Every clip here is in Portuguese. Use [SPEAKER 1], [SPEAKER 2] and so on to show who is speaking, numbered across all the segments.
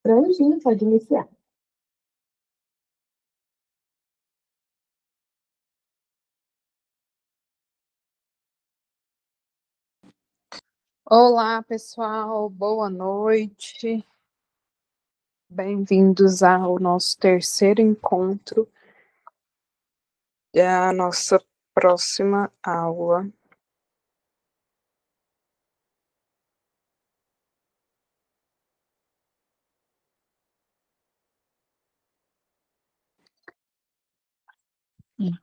[SPEAKER 1] Prontinho, pode iniciar.
[SPEAKER 2] Olá, pessoal, boa noite. Bem-vindos ao nosso terceiro encontro da nossa próxima aula.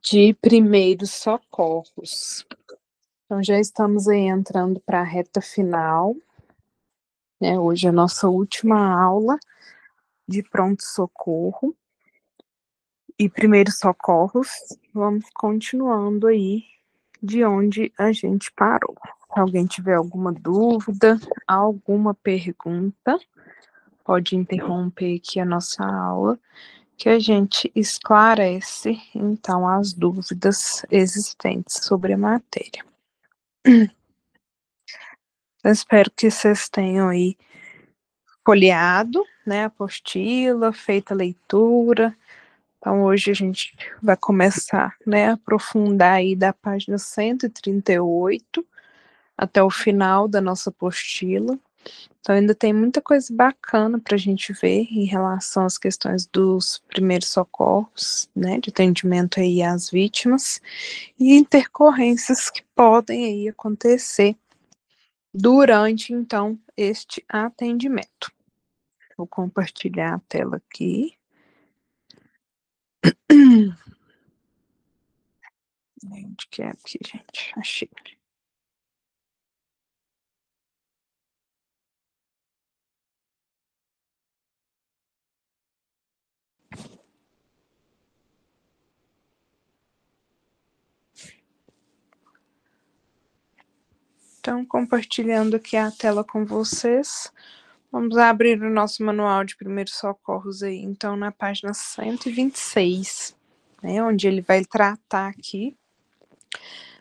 [SPEAKER 2] De primeiros socorros. Então, já estamos aí entrando para a reta final, né? Hoje é a nossa última aula de pronto-socorro e primeiros socorros. Vamos continuando aí de onde a gente parou. Se alguém tiver alguma dúvida, alguma pergunta, pode interromper aqui a nossa aula, que a gente esclarece, então, as dúvidas existentes sobre a matéria. Eu espero que vocês tenham aí folheado, né, a apostila, feita a leitura. Então, hoje a gente vai começar, né, a aprofundar aí da página 138 até o final da nossa apostila. Então, ainda tem muita coisa bacana para a gente ver em relação às questões dos primeiros socorros, né, de atendimento aí às vítimas e intercorrências que podem aí acontecer durante, então, este atendimento. Vou compartilhar a tela aqui. Onde que é aqui, gente? Achei. Então, compartilhando aqui a tela com vocês, vamos abrir o nosso manual de primeiros socorros aí, então, na página 126, né, onde ele vai tratar aqui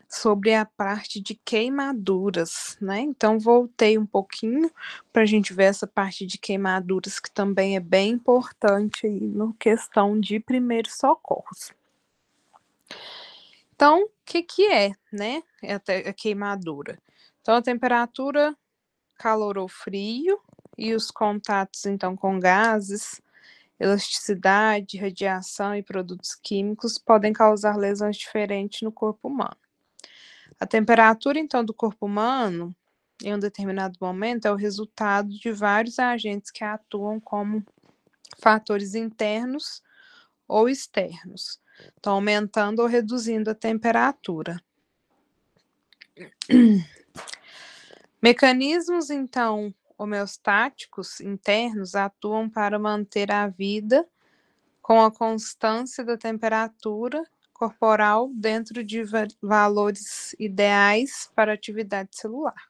[SPEAKER 2] sobre a parte de queimaduras, né? Então, voltei um pouquinho para a gente ver essa parte de queimaduras, que também é bem importante aí na questão de primeiros socorros. Então, o que é, né, a queimadura? Então, a temperatura, calor ou frio, e os contatos, então, com gases, elasticidade, radiação e produtos químicos podem causar lesões diferentes no corpo humano. A temperatura, então, do corpo humano, em um determinado momento, é o resultado de vários agentes que atuam como fatores internos ou externos, então, aumentando ou reduzindo a temperatura. Mecanismos, então, homeostáticos internos atuam para manter a vida com a constância da temperatura corporal dentro de valores ideais para atividade celular.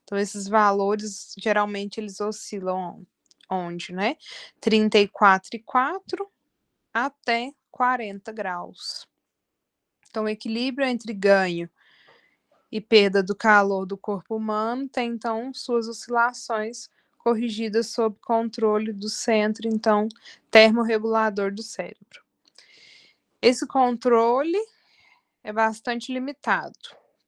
[SPEAKER 2] Então, esses valores, geralmente, eles oscilam onde, né? 34,4 até 40 graus. Então, o equilíbrio entre ganho e perda do calor do corpo humano tem, então, suas oscilações corrigidas sob controle do centro, então, termorregulador do cérebro. Esse controle é bastante limitado.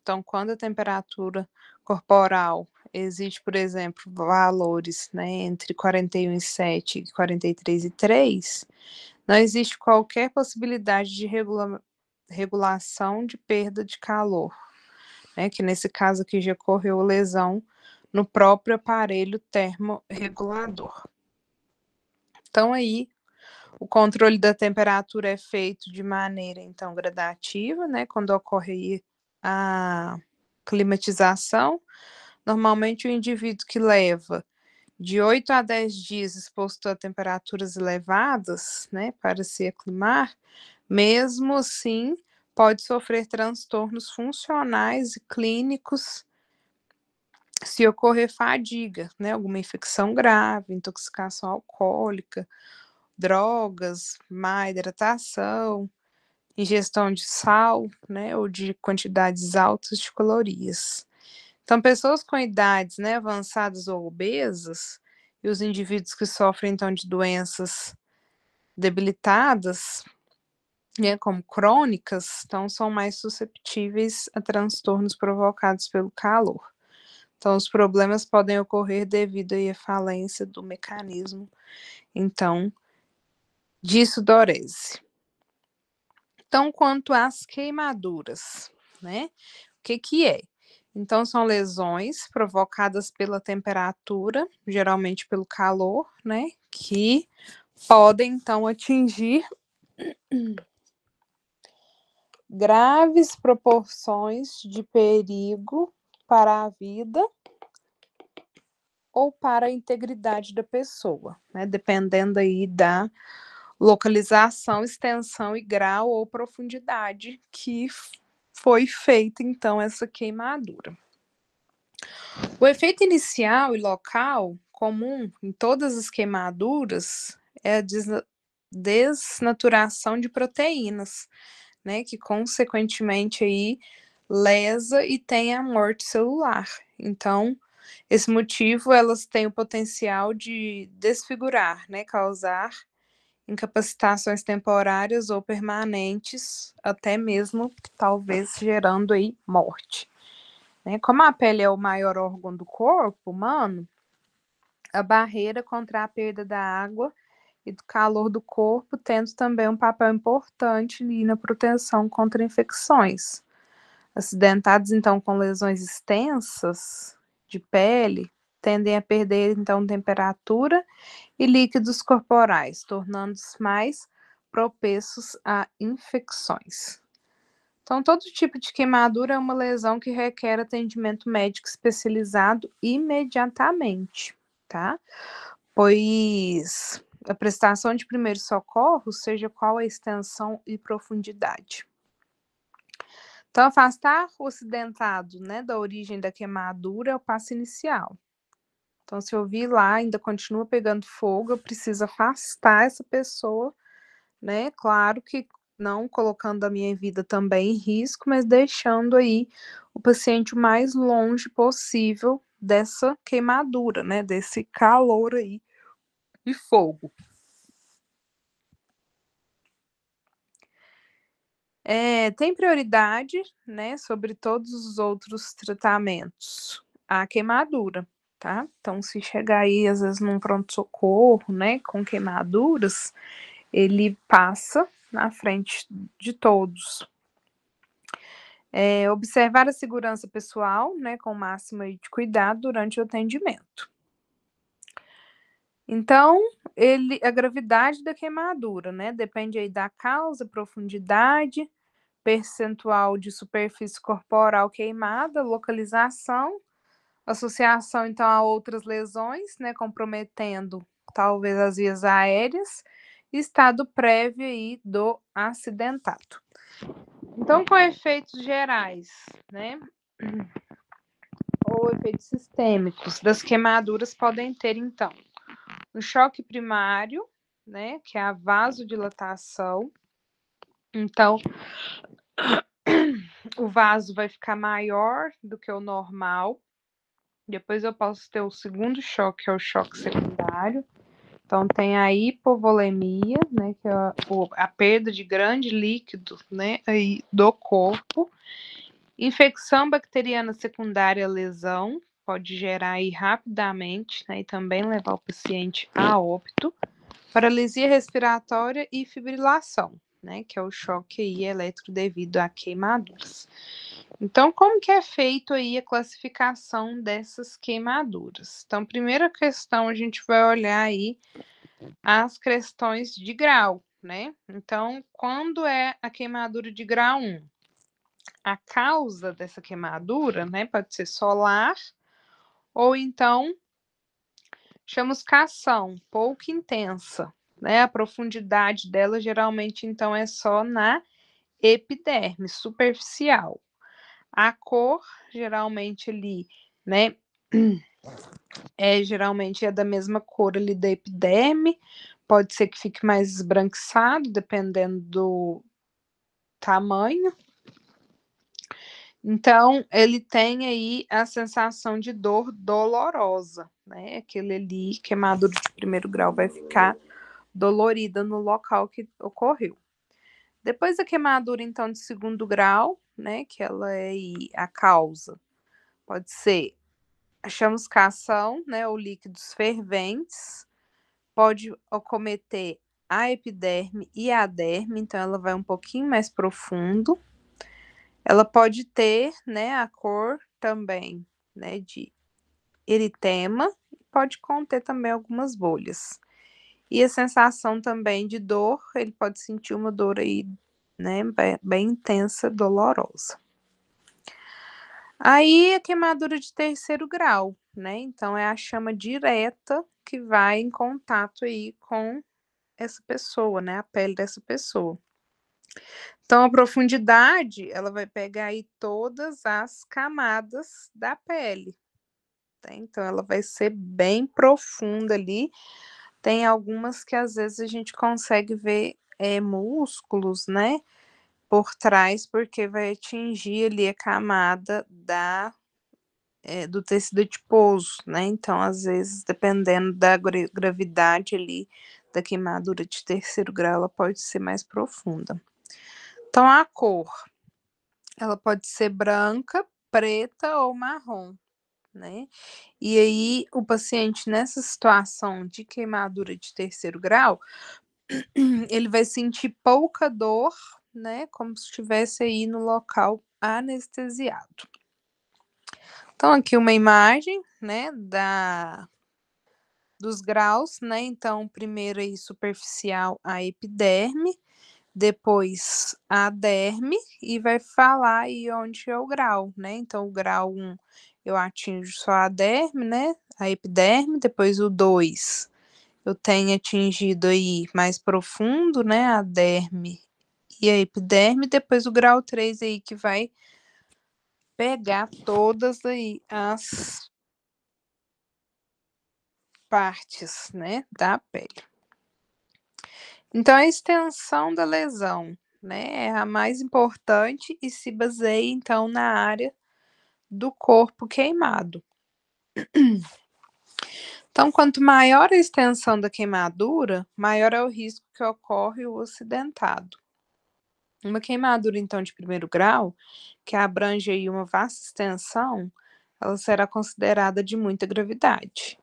[SPEAKER 2] Então, quando a temperatura corporal existe, por exemplo, valores, né, entre 41,7 e 43,3, não existe qualquer possibilidade de regulação de perda de calor, né, que nesse caso aqui já ocorreu lesão no próprio aparelho termorregulador. Então, aí, o controle da temperatura é feito de maneira, então, gradativa, né, quando ocorre a climatização. Normalmente, o indivíduo que leva de 8 a 10 dias exposto a temperaturas elevadas, né, para se aclimar, mesmo assim, pode sofrer transtornos funcionais e clínicos se ocorrer fadiga, né, alguma infecção grave, intoxicação alcoólica, drogas, má hidratação, ingestão de sal, né, ou de quantidades altas de calorias. Então, pessoas com idades, né, avançadas ou obesas, E os indivíduos que sofrem, então, de doenças debilitadas, né, como crônicas, então são mais susceptíveis a transtornos provocados pelo calor. Então, os problemas podem ocorrer devido aí à falência do mecanismo, então, de sudorese. Então, quanto às queimaduras, né? O que que é? Então, são lesões provocadas pela temperatura, geralmente pelo calor, né? Que podem, então, atingir graves proporções de perigo para a vida ou para a integridade da pessoa, né? Dependendo aí da localização, extensão e grau ou profundidade que foi feita, então, essa queimadura. O efeito inicial e local comum em todas as queimaduras é a desnaturação de proteínas, né, que consequentemente aí lesa e tem a morte celular. Então, esse motivo, elas têm o potencial de desfigurar, né, causar incapacitações temporárias ou permanentes, até mesmo talvez gerando aí morte. Né? Como a pele é o maior órgão do corpo humano, a barreira contra a perda da água e do calor do corpo tendo também um papel importante ali na proteção contra infecções. Acidentados, então, com lesões extensas de pele, tendem a perder, então, temperatura e líquidos corporais, tornando-se mais propensos a infecções. Então, todo tipo de queimadura é uma lesão que requer atendimento médico especializado imediatamente, tá? Pois a prestação de primeiros socorros, seja qual a extensão e profundidade. Então, afastar o acidentado, né, da origem da queimadura é o passo inicial. Então, se eu vi lá, ainda continua pegando fogo, eu preciso afastar essa pessoa, né? Claro que não colocando a minha vida também em risco, mas deixando aí o paciente o mais longe possível dessa queimadura, né? Desse calor aí e fogo. Tem prioridade, né, sobre todos os outros tratamentos, a queimadura, tá? Então, se chegar aí, às vezes, num pronto-socorro, né, com queimaduras, ele passa na frente de todos. Observar a segurança pessoal, né, com o máximo de cuidado durante o atendimento. Então, a gravidade da queimadura, né, depende aí da causa, profundidade, percentual de superfície corporal queimada, localização, associação, então, a outras lesões, né, comprometendo talvez as vias aéreas, estado prévio aí do acidentado. Então, com efeitos gerais, né, ou efeitos sistêmicos das queimaduras podem ter, então, um choque primário, né, que é a vasodilatação. Então, o vaso vai ficar maior do que o normal. Depois eu posso ter o segundo choque, que é o choque secundário. Então, tem a hipovolemia, né, que é a perda de grande líquido, né, aí do corpo. Infecção bacteriana secundária à lesão, pode gerar aí rapidamente, né, e também levar o paciente a óbito. Paralisia respiratória e fibrilação, né, que é o choque aí elétrico devido a queimaduras. Então, como que é feito aí a classificação dessas queimaduras? Então, primeira questão, a gente vai olhar aí as questões de grau, né? Então, quando é a queimadura de grau 1? A causa dessa queimadura, né, pode ser solar ou então chamuscação, pouco intensa, né? A profundidade dela geralmente então é só na epiderme, superficial. A cor geralmente ali, né, geralmente é da mesma cor ali da epiderme, pode ser que fique mais esbranquiçado, dependendo do tamanho. Então, ele tem aí a sensação de dor dolorosa, né? Aquele ali, queimadura de primeiro grau, vai ficar dolorida no local que ocorreu. Depois da queimadura, então, de segundo grau, né? Que ela é a causa. Pode ser a chamuscação, né? Ou líquidos ferventes. Pode acometer a epiderme e a derme, então ela vai um pouquinho mais profundo. Ela pode ter, né, a cor também, né, de eritema, pode conter também algumas bolhas. E a sensação também de dor, ele pode sentir uma dor aí, né, bem intensa, dolorosa. Aí a queimadura de terceiro grau, né, então é a chama direta que vai em contato aí com essa pessoa, né, a pele dessa pessoa. Então, a profundidade, ela vai pegar aí todas as camadas da pele, tá? Então, ela vai ser bem profunda ali. Tem algumas que às vezes a gente consegue ver músculos, né, por trás, porque vai atingir ali a camada do tecido adiposo, né? Então, às vezes, dependendo da gravidade ali da queimadura de terceiro grau, ela pode ser mais profunda. Então, a cor, ela pode ser branca, preta ou marrom, né? E aí, o paciente, nessa situação de queimadura de terceiro grau, ele vai sentir pouca dor, né? Como se estivesse aí no local anestesiado. Então, aqui uma imagem, né, dos graus, né? Então, primeiro aí superficial a epiderme, depois a derme, e vai falar aí onde é o grau, né? Então, o grau 1 eu atinjo só a derme, né? A epiderme, depois o 2 eu tenho atingido aí mais profundo, né? A derme e a epiderme, depois o grau 3 aí que vai pegar todas aí as partes, né, da pele. Então, a extensão da lesão, né, é a mais importante e se baseia, então, na área do corpo queimado. Então, quanto maior a extensão da queimadura, maior é o risco que ocorre o acidentado. Uma queimadura, então, de primeiro grau, que abrange aí uma vasta extensão, ela será considerada de muita gravidade.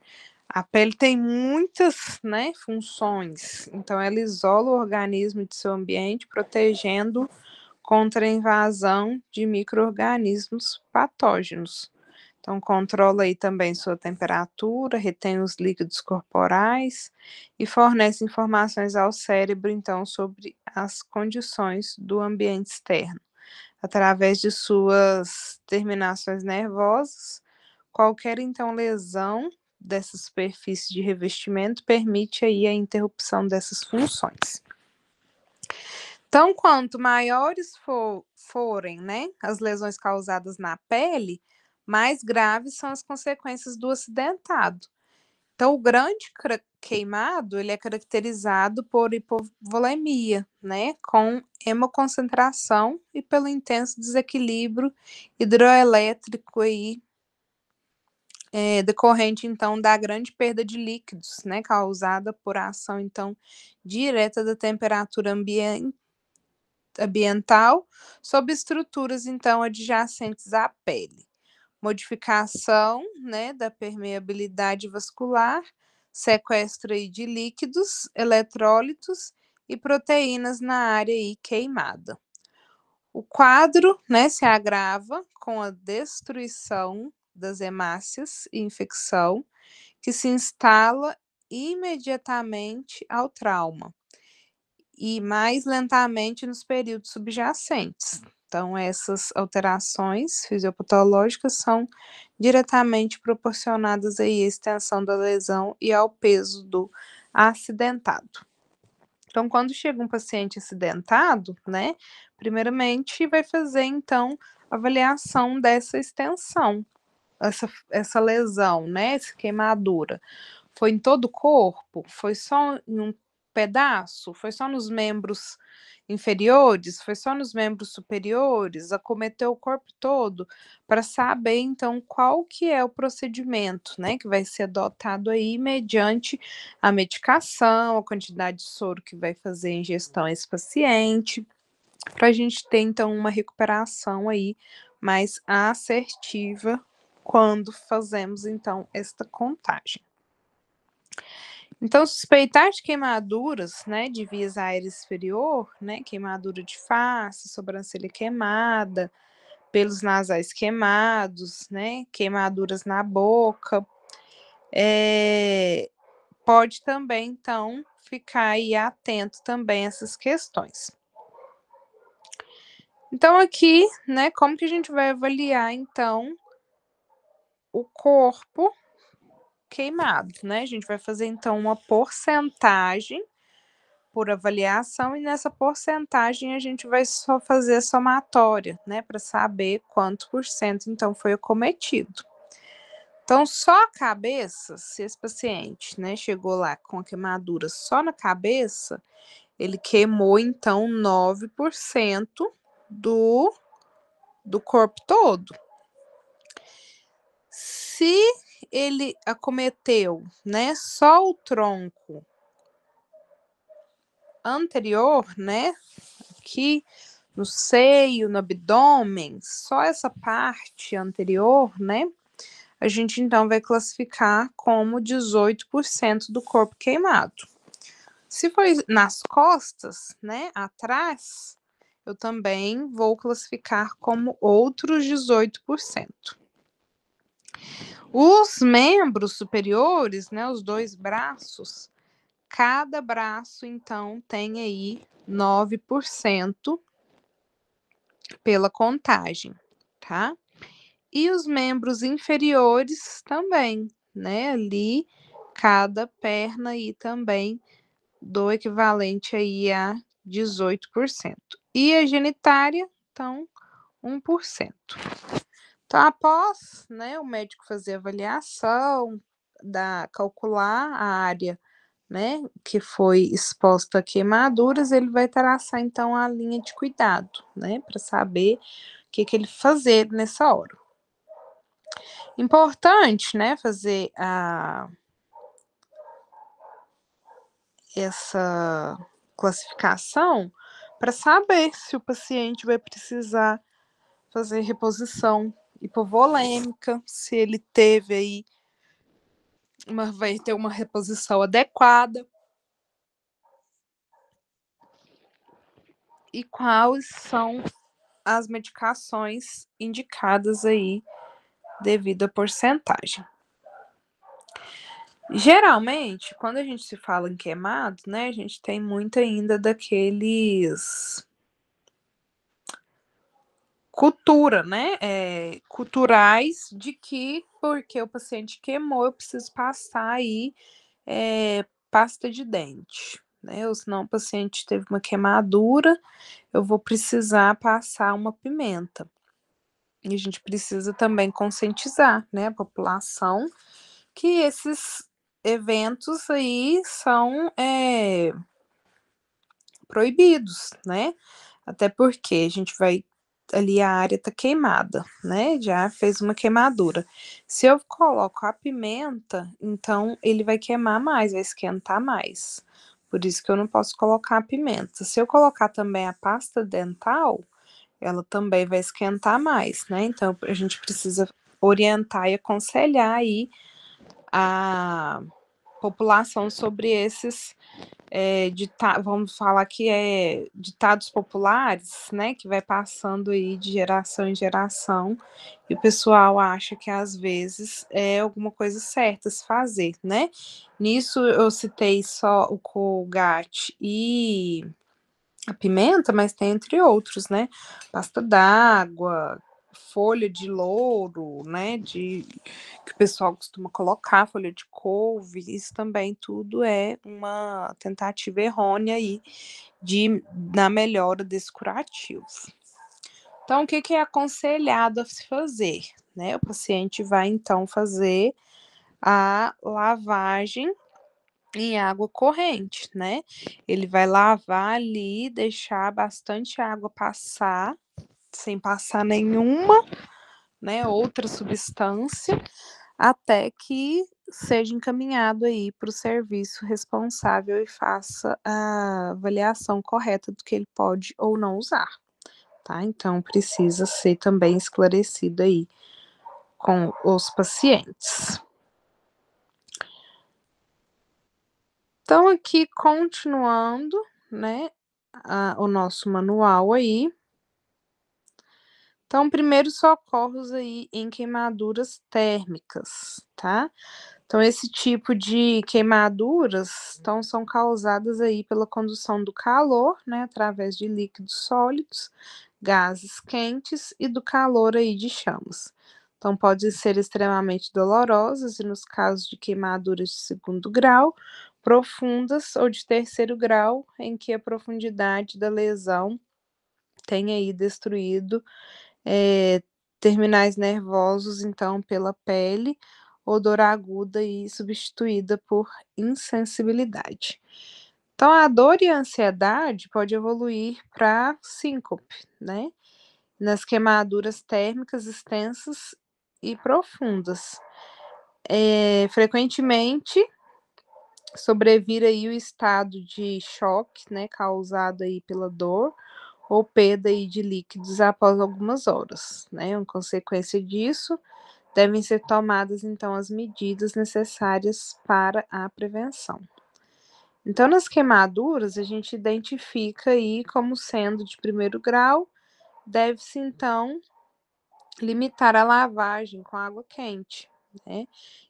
[SPEAKER 2] A pele tem muitas, né, funções, então ela isola o organismo de seu ambiente, protegendo contra a invasão de micro-organismos patógenos. Então, controla aí também sua temperatura, retém os líquidos corporais e fornece informações ao cérebro, então, sobre as condições do ambiente externo. Através de suas terminações nervosas, qualquer, então, lesão dessa superfície de revestimento permite aí a interrupção dessas funções. Então, quanto maiores forem, né, as lesões causadas na pele, mais graves são as consequências do acidentado. Então, o grande queimado, ele é caracterizado por hipovolemia, né, com hemoconcentração e pelo intenso desequilíbrio hidroelétrico aí, decorrente, então, da grande perda de líquidos, né, causada por ação, então, direta da temperatura ambiental sobre estruturas, então, adjacentes à pele. Modificação, né, da permeabilidade vascular, sequestro aí de líquidos, eletrólitos e proteínas na área aí queimada. O quadro, né, se agrava com a destruição das hemácias e infecção, que se instala imediatamente ao trauma e mais lentamente nos períodos subjacentes. Então, essas alterações fisiopatológicas são diretamente proporcionadas aí à extensão da lesão e ao peso do acidentado. Então, quando chega um paciente acidentado, né, primeiramente vai fazer, então, avaliação dessa extensão, essa lesão, né, essa queimadura. Foi em todo o corpo? Foi só em um pedaço? Foi só nos membros inferiores? Foi só nos membros superiores? Acometeu o corpo todo? Para saber, então, qual que é o procedimento, né, que vai ser adotado aí mediante a medicação, a quantidade de soro que vai fazer a ingestão a esse paciente, para a gente ter, então, uma recuperação aí mais assertiva quando fazemos, então, esta contagem. Então, suspeitar de queimaduras, né, de vias aéreas superior, né, queimadura de face, sobrancelha queimada, pelos nasais queimados, né, queimaduras na boca, pode também, então, ficar aí atento também a essas questões. Então, aqui, né, como que a gente vai avaliar, então, o corpo queimado, né? A gente vai fazer, então, uma porcentagem por avaliação e nessa porcentagem a gente vai só fazer a somatória, né, para saber quanto por cento, então, foi acometido. Então, só a cabeça, se esse paciente, né, chegou lá com a queimadura só na cabeça, ele queimou, então, 9% do corpo todo. Se ele acometeu, né, só o tronco anterior, né, aqui no seio, no abdômen, só essa parte anterior, né, a gente então vai classificar como 18% do corpo queimado. Se for nas costas, né, atrás, eu também vou classificar como outros 18%. Os membros superiores, né, os 2 braços, cada braço, então, tem aí 9% pela contagem, tá? E os membros inferiores também, né? Ali, cada perna aí também do equivalente aí a 18%. E a genitária, então, 1%. Então, após, né, o médico fazer a avaliação, calcular a área, né, que foi exposta a queimaduras, ele vai traçar, então, a linha de cuidado, né, para saber o que ele fazer nessa hora. Importante, né, fazer essa classificação para saber se o paciente vai precisar fazer reposição hipovolêmica, se ele teve aí vai ter uma reposição adequada e quais são as medicações indicadas aí devido à porcentagem. Geralmente, quando a gente se fala em queimado, né, a gente tem muito ainda daqueles cultura, né, culturais de que porque o paciente queimou, eu preciso passar aí pasta de dente, né, ou senão o paciente teve uma queimadura, eu vou precisar passar uma pimenta. E a gente precisa também conscientizar, né, a população que esses eventos aí são proibidos, né? Até porque a gente vai ali a área tá queimada, né? Já fez uma queimadura. Se eu coloco a pimenta, então ele vai queimar mais, vai esquentar mais. Por isso que eu não posso colocar a pimenta. Se eu colocar também a pasta dental, ela também vai esquentar mais, né? Então a gente precisa orientar e aconselhar aí a população sobre esses vamos falar que ditados populares, né, que vai passando aí de geração em geração, e o pessoal acha que às vezes é alguma coisa certa se fazer, né? Nisso eu citei só o Colgate e a pimenta, mas tem entre outros, né? Pasta d'água, folha de louro, né? Que o pessoal costuma colocar, folha de couve, isso também tudo é uma tentativa errônea aí na melhora desse curativo. Então, o que é aconselhado a se fazer? Né? O paciente vai então fazer a lavagem em água corrente, né? Ele vai lavar ali, deixar bastante água passar, sem passar nenhuma, né, outra substância, até que seja encaminhado aí para o serviço responsável e faça a avaliação correta do que ele pode ou não usar, tá? Então precisa ser também esclarecido aí com os pacientes. Então, aqui continuando, né, o nosso manual aí. Então, primeiros socorros aí em queimaduras térmicas, tá? Então, esse tipo de queimaduras, então, são causadas aí pela condução do calor, né, através de líquidos sólidos, gases quentes e do calor aí de chamas. Então, podem ser extremamente dolorosas e nos casos de queimaduras de segundo grau, profundas ou de terceiro grau, em que a profundidade da lesão tem aí destruído terminais nervosos, então, pela pele, ou dor aguda e substituída por insensibilidade. Então, a dor e a ansiedade pode evoluir para síncope, né? Nas queimaduras térmicas extensas e profundas. Frequentemente sobrevir aí o estado de choque, né, causado aí pela dor ou perda aí de líquidos após algumas horas, né? Em consequência disso, devem ser tomadas então as medidas necessárias para a prevenção. Então, nas queimaduras, a gente identifica aí como sendo de primeiro grau, deve-se então limitar a lavagem com água quente, né?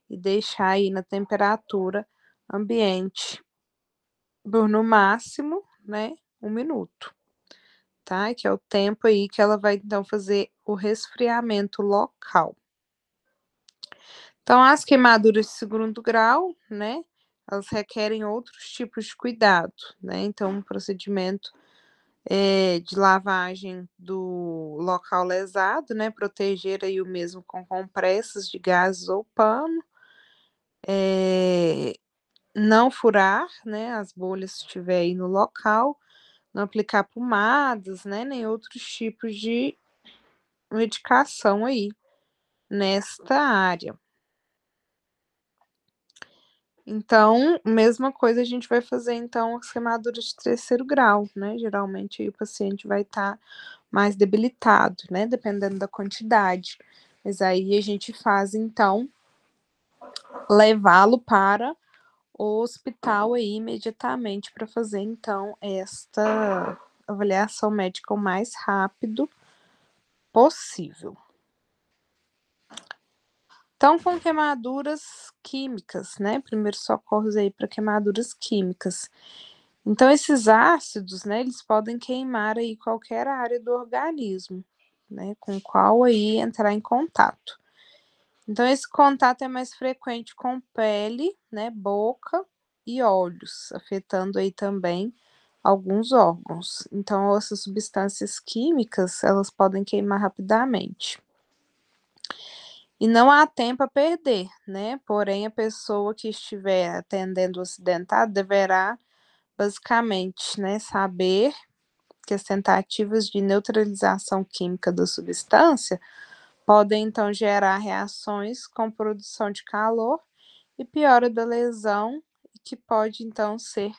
[SPEAKER 2] E deixar aí na temperatura ambiente por no máximo, né, 1 minuto, tá? Que é o tempo aí que ela vai então fazer o resfriamento local. Então, as queimaduras de segundo grau, né, elas requerem outros tipos de cuidado, né? Então, um procedimento de lavagem do local lesado, né? Proteger aí o mesmo com compressas de gases ou pano. Não furar, né, as bolhas se estiver aí no local, não aplicar pomadas, né, nem outros tipos de medicação aí nesta área. Então, mesma coisa a gente vai fazer então as queimaduras de terceiro grau, né? Geralmente aí o paciente vai estar mais debilitado, né? Dependendo da quantidade. Mas aí a gente faz então levá-lo para o hospital aí imediatamente para fazer então esta avaliação médica o mais rápido possível. Então, com queimaduras químicas, né? Primeiros socorros aí para queimaduras químicas. Então, esses ácidos, né, eles podem queimar aí qualquer área do organismo, né, com o qual aí entrar em contato. Então, esse contato é mais frequente com pele, né, boca e olhos, afetando aí também alguns órgãos. Então, essas substâncias químicas, elas podem queimar rapidamente. E não há tempo a perder, né? Porém, a pessoa que estiver atendendo o acidentado deverá, basicamente, né, saber que as tentativas de neutralização química da substância podem, então, gerar reações com produção de calor e piora da lesão, que pode, então, ser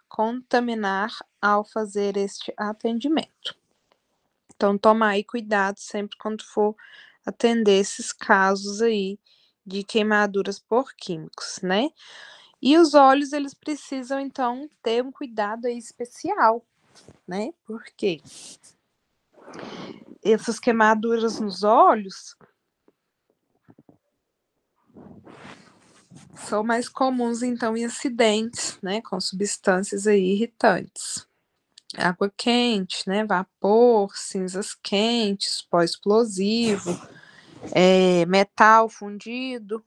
[SPEAKER 2] contaminar ao fazer este atendimento. Então, tomar aí cuidado sempre quando for atender esses casos aí de queimaduras por químicos, né? E os olhos, eles precisam, então, ter um cuidado aí especial, né? Porque essas queimaduras nos olhos são mais comuns, então, em acidentes, né? Com substâncias aí irritantes. Água quente, né? Vapor, cinzas quentes, pó explosivo, metal fundido.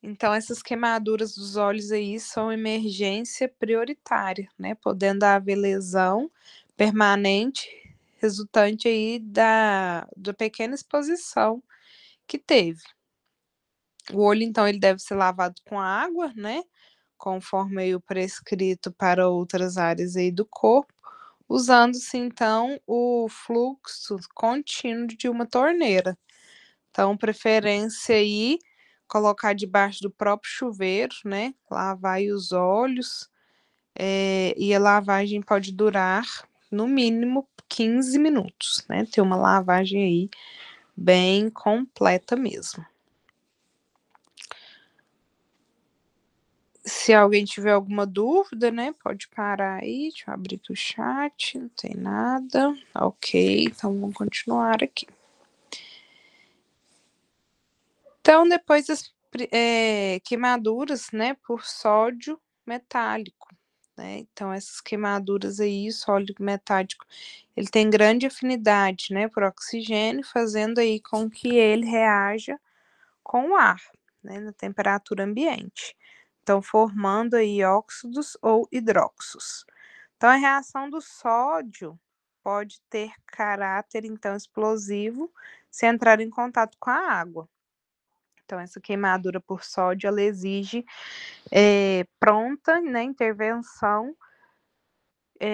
[SPEAKER 2] Então, essas queimaduras dos olhos aí são emergência prioritária, né? Podendo haver lesão permanente resultante aí da pequena exposição que teve. O olho, então, ele deve ser lavado com água, né? Conforme aí o prescrito para outras áreas aí do corpo, usando-se, então, o fluxo contínuo de uma torneira. Então, preferência aí, colocar debaixo do próprio chuveiro, né? Lavar aí os olhos, e a lavagem pode durar, no mínimo, 15 minutos, né? Ter uma lavagem aí bem completa mesmo. Se alguém tiver alguma dúvida, né, pode parar aí. Deixa eu abrir aqui o chat, não tem nada. Ok, então vamos continuar aqui. Então, depois das queimaduras, né, por sódio metálico, né? Então, essas queimaduras aí, sódio metálico, ele tem grande afinidade, né, por oxigênio, fazendo aí com que ele reaja com o ar, né, na temperatura ambiente. Então, formando aí óxidos ou hidróxidos. Então, a reação do sódio pode ter caráter, então, explosivo se entrar em contato com a água. Então, essa queimadura por sódio, ela exige pronta, né, intervenção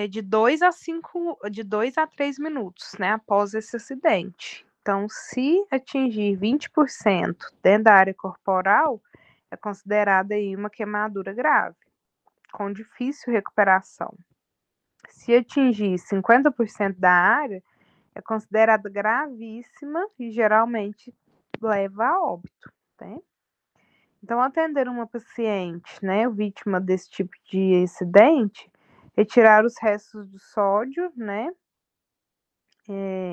[SPEAKER 2] de 2 a 3 minutos, né, após esse acidente. Então, se atingir 20% dentro da área corporal, é considerada aí uma queimadura grave, com difícil recuperação. Se atingir 50% da área, é considerada gravíssima e geralmente leva a óbito, né? Então, atender uma paciente, né, vítima desse tipo de acidente, retirar os restos do sódio, né,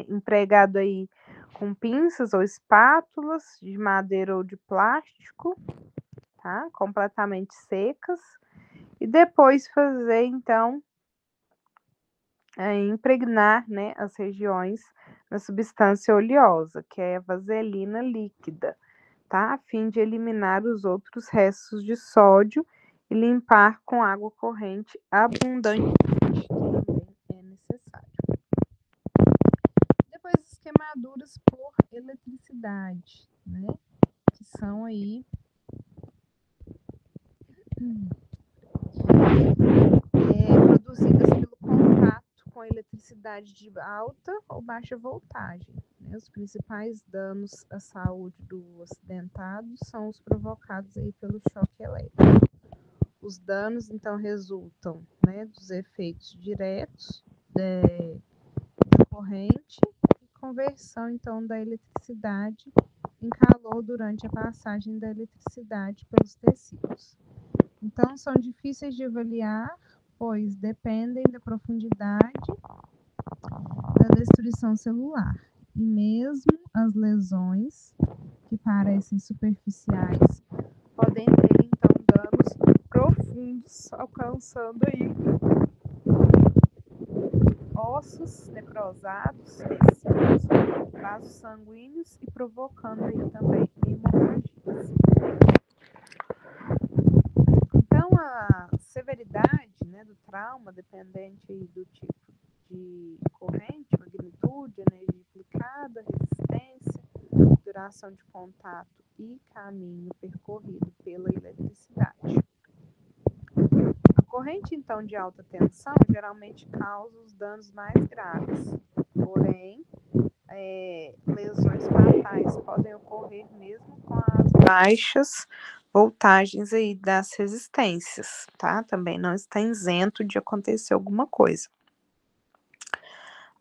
[SPEAKER 2] empregado aí com pinças ou espátulas de madeira ou de plástico, tá, completamente secas, e depois fazer, então, impregnar, né, as regiões na substância oleosa, que é a vaselina líquida, tá? A fim de eliminar os outros restos de sódio e limpar com água corrente abundantemente, que também é necessário. Depois as queimaduras por eletricidade, né? Que são aí produzidas pelo contato com a eletricidade de alta ou baixa voltagem. Né? Os principais danos à saúde do acidentado são os provocados aí pelo choque elétrico. Os danos, então, resultam, né, dos efeitos diretos da corrente e conversão, então, da eletricidade em calor durante a passagem da eletricidade pelos tecidos. Então, são difíceis de avaliar, pois dependem da profundidade da destruição celular. E mesmo as lesões, que parecem superficiais, podem ter, então, danos profundos, alcançando aí ossos necrosados, tecidos, vasos sanguíneos e provocando aí também hemorragias. Então, a severidade, né, do trauma, dependente aí do tipo de corrente, magnitude, energia aplicada, resistência, duração de contato e caminho percorrido pela eletricidade. A corrente, então, de alta tensão geralmente causa os danos mais graves, porém, lesões fatais podem ocorrer mesmo com as baixas voltagens aí das resistências, tá? Também não está isento de acontecer alguma coisa.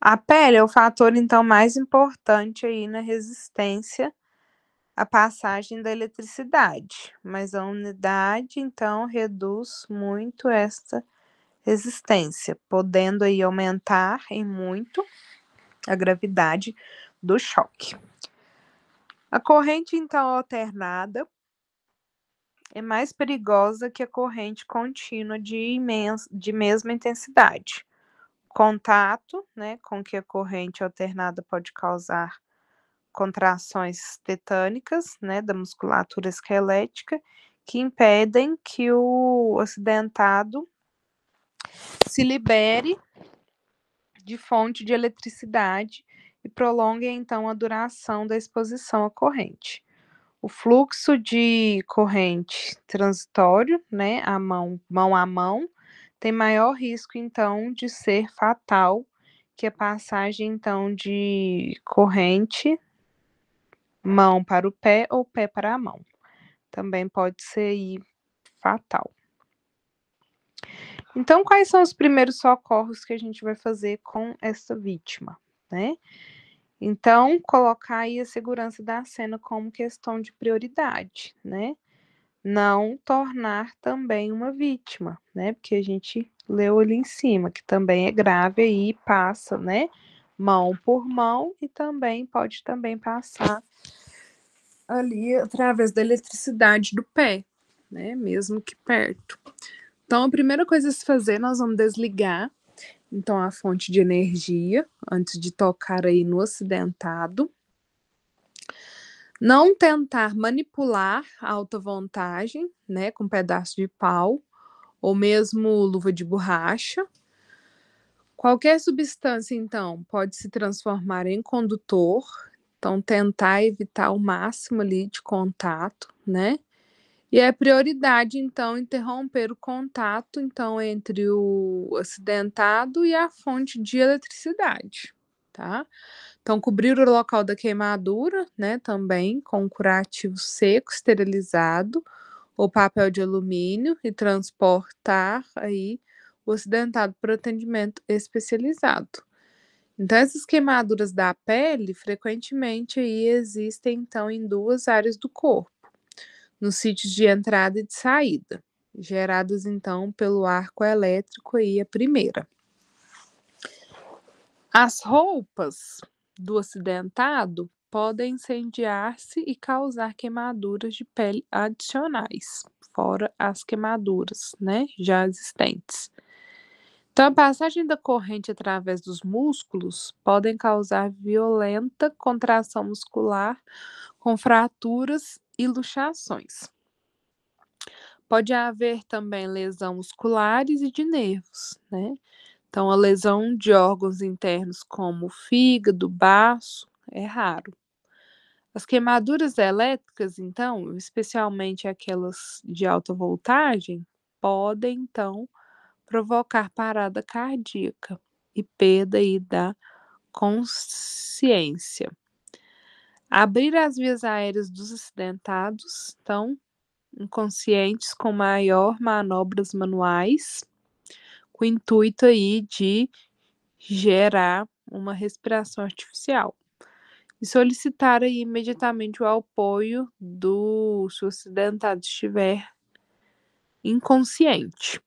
[SPEAKER 2] A pele é o fator, então, mais importante aí na resistência à passagem da eletricidade, mas a umidade, então, reduz muito esta resistência, podendo aí aumentar em muito a gravidade do choque. A corrente, então, alternada é mais perigosa que a corrente contínua de mesma intensidade. Contato, né, com que a corrente alternada pode causar contrações tetânicas, né, da musculatura esquelética, que impedem que o acidentado se libere de fonte de eletricidade e prolongue, então, a duração da exposição à corrente. O fluxo de corrente transitório, né, mão a mão, tem maior risco, então, de ser fatal que a passagem, então, de corrente mão para o pé ou pé para a mão. Também pode ser aí fatal. Então, quais são os primeiros socorros que a gente vai fazer com essa vítima, né? Então, colocar aí a segurança da cena como questão de prioridade, né? Não tornar também uma vítima, né? Porque a gente leu ali em cima, que também é grave aí, passa, né? Mão por mão e também pode também passar ali através da eletricidade do pé, né? Mesmo que perto. Então, a primeira coisa a se fazer, nós vamos desligar, então, a fonte de energia antes de tocar aí no acidentado. Não tentar manipular a alta voltagem, né, com pedaço de pau, ou mesmo luva de borracha. Qualquer substância, então, pode se transformar em condutor, então tentar evitar o máximo ali de contato, né? E é prioridade, então, interromper o contato, então, entre o acidentado e a fonte de eletricidade, tá? Então, cobrir o local da queimadura, né, também com curativo seco, esterilizado, ou papel de alumínio e transportar aí o acidentado para atendimento especializado. Então, essas queimaduras da pele, frequentemente aí existem, então, em duas áreas do corpo, nos sítios de entrada e de saída, geradas, então, pelo arco elétrico aí, a primeira. As roupas do acidentado podem incendiar-se e causar queimaduras de pele adicionais, fora as queimaduras, né, já existentes. Então, a passagem da corrente através dos músculos podem causar violenta contração muscular com fraturas e luxações. Pode haver também lesão musculares e de nervos, né? Então, a lesão de órgãos internos como fígado, baço, é raro. As queimaduras elétricas, então, especialmente aquelas de alta voltagem, podem, então, provocar parada cardíaca e perda aí da consciência. Abrir as vias aéreas dos acidentados, então, inconscientes com maior manobras manuais, com o intuito aí de gerar uma respiração artificial. E solicitar aí imediatamente o apoio se o acidentado estiver inconsciente.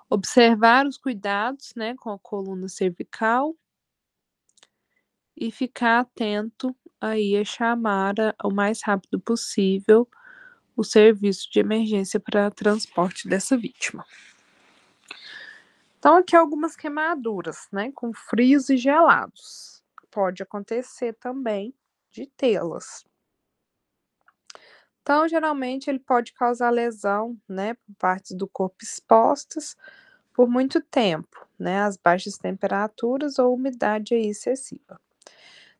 [SPEAKER 2] Observar os cuidados, né, com a coluna cervical e ficar atento aí a chamar o mais rápido possível o serviço de emergência para transporte dessa vítima. Então, aqui algumas queimaduras, né, com frios e gelados. Pode acontecer também de tê-las. Então, geralmente, ele pode causar lesão, né, por partes do corpo expostas por muito tempo, né, às baixas temperaturas ou umidade aí excessiva.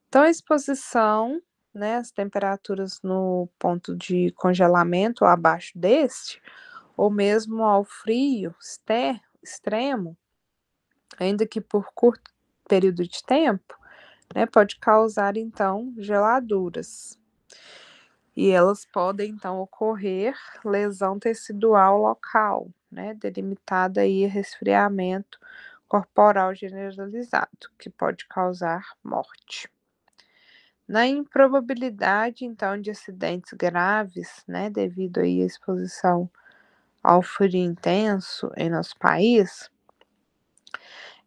[SPEAKER 2] Então, a exposição, né, as temperaturas no ponto de congelamento ou abaixo deste, ou mesmo ao frio extremo, ainda que por curto período de tempo, né, pode causar, então, geladuras. E elas podem, então, ocorrer lesão tecidual local, né, delimitada aí resfriamento corporal generalizado, que pode causar morte. Na improbabilidade, então, de acidentes graves, né, devido aí à exposição ao frio intenso em nosso país,